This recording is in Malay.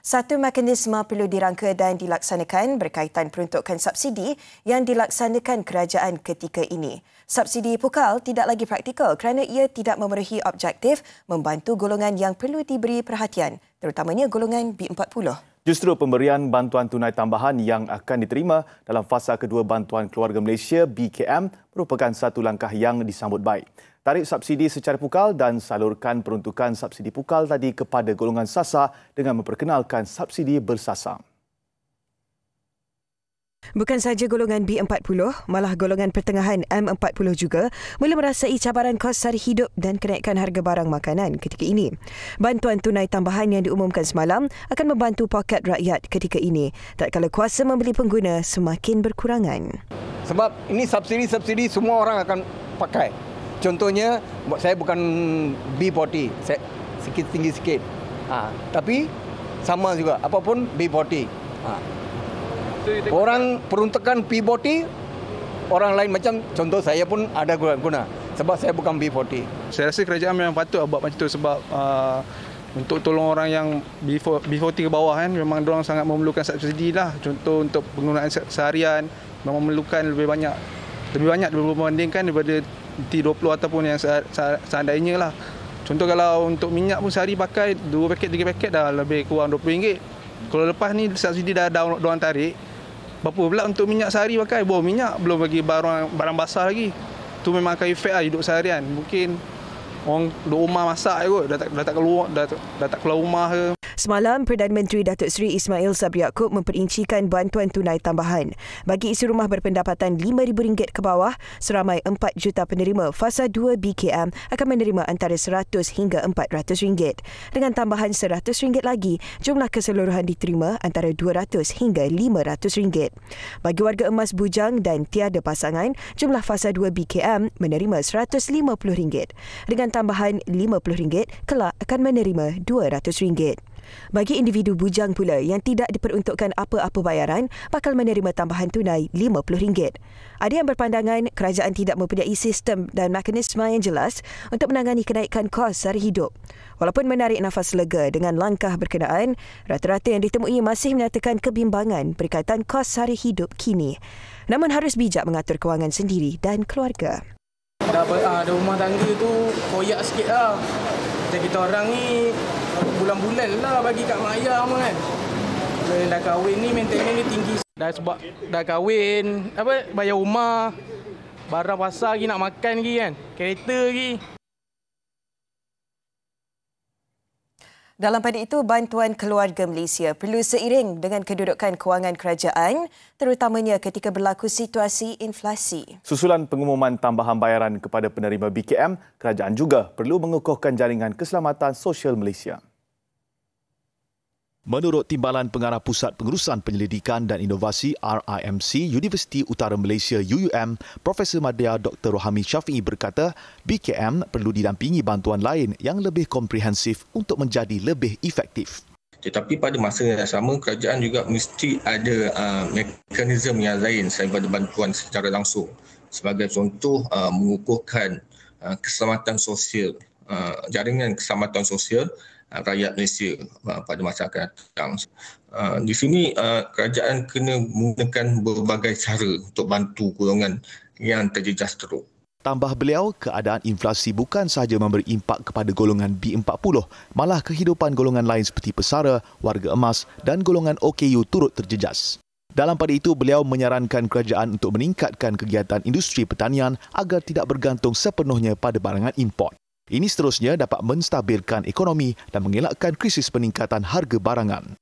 Satu mekanisme perlu dirangka dan dilaksanakan berkaitan peruntukan subsidi yang dilaksanakan kerajaan ketika ini. Subsidi pukal tidak lagi praktikal kerana ia tidak memenuhi objektif membantu golongan yang perlu diberi perhatian, terutamanya golongan B40. Justru pemberian bantuan tunai tambahan yang akan diterima dalam fasa kedua Bantuan Keluarga Malaysia BKM merupakan satu langkah yang disambut baik. Tarik subsidi secara pukal dan salurkan peruntukan subsidi pukal tadi kepada golongan sasar dengan memperkenalkan subsidi bersasar. Bukan sahaja golongan B40, malah golongan pertengahan M40 juga mula merasai cabaran kos sara hidup dan kenaikan harga barang makanan ketika ini. Bantuan tunai tambahan yang diumumkan semalam akan membantu poket rakyat ketika ini, tak kala kuasa membeli pengguna semakin berkurangan. Sebab ini subsidi semua orang akan pakai. Contohnya, saya bukan B40, saya tinggi sikit. Tapi sama juga, apapun B40. Orang peruntukan B40, orang lain macam contoh saya pun ada guna. Sebab saya bukan B40. Saya rasa kerajaan memang patut buat macam tu sebab untuk tolong orang yang B40 ke bawah kan, memang diorang sangat memerlukan subsidi lah. Contoh untuk penggunaan seharian, memang memerlukan lebih banyak berbandingkan daripada T20 ataupun yang seandainya lah. Contoh kalau untuk minyak pun sehari pakai 2 paket 3 paket dah lebih kurang RM20. Kalau lepas ni subsidi dah diorang tarik, berapa pula untuk minyak sehari pakai? Minyak belum bagi barang basah lagi. Tu memang akan efek lah hidup seharian. Mungkin orang duduk rumah masak kot, dah tak keluar rumah ke. Semalam, Perdana Menteri Datuk Seri Ismail Sabri Yaakob memperincikan bantuan tunai tambahan. Bagi isi rumah berpendapatan RM5,000 ke bawah, seramai 4 juta penerima fasa 2 BKM akan menerima antara RM100 hingga RM400. Dengan tambahan RM100 lagi, jumlah keseluruhan diterima antara RM200 hingga RM500. Bagi warga emas bujang dan tiada pasangan, jumlah fasa 2 BKM menerima RM150. Dengan tambahan RM50, kelak akan menerima RM200. Bagi individu bujang pula yang tidak diperuntukkan apa-apa bayaran, bakal menerima tambahan tunai RM50. Ada yang berpandangan kerajaan tidak mempunyai sistem dan mekanisme yang jelas untuk menangani kenaikan kos sara hidup. Walaupun menarik nafas lega dengan langkah berkenaan, rata-rata yang ditemui masih menyatakan kebimbangan berkaitan kos sara hidup kini. Namun harus bijak mengatur kewangan sendiri dan keluarga. Ada rumah tangga tu koyak sikit lah. Macam kita orang ni bulan-bulan lah bagi kat mak ayah kan. Dah kahwin ni maintenance ni tinggi. Sebab dah kahwin, bayar rumah, barang pasar lagi nak makan lagi kan, kereta lagi. Dalam pada itu, bantuan keluarga Malaysia perlu seiring dengan kedudukan kewangan kerajaan, terutamanya ketika berlaku situasi inflasi. Susulan pengumuman tambahan bayaran kepada penerima BKM, kerajaan juga perlu mengukuhkan jaringan keselamatan sosial Malaysia. Menurut Timbalan Pengarah Pusat Pengurusan Penyelidikan dan Inovasi RIMC Universiti Utara Malaysia UUM, Profesor Madya Dr. Rohami Syafiee berkata, BKM perlu didampingi bantuan lain yang lebih komprehensif untuk menjadi lebih efektif. Tetapi pada masa yang sama, kerajaan juga mesti ada mekanisme yang lain selain pada bantuan secara langsung. Sebagai contoh, mengukuhkan keselamatan sosial, jaringan keselamatan sosial rakyat Malaysia pada masa akan datang. Di sini kerajaan kena menggunakan berbagai cara untuk bantu golongan yang terjejas teruk. Tambah beliau, keadaan inflasi bukan sahaja memberi impak kepada golongan B40, malah kehidupan golongan lain seperti pesara, warga emas dan golongan OKU turut terjejas. Dalam pada itu, beliau menyarankan kerajaan untuk meningkatkan kegiatan industri pertanian agar tidak bergantung sepenuhnya pada barangan import. Ini seterusnya dapat menstabilkan ekonomi dan mengelakkan krisis peningkatan harga barangan.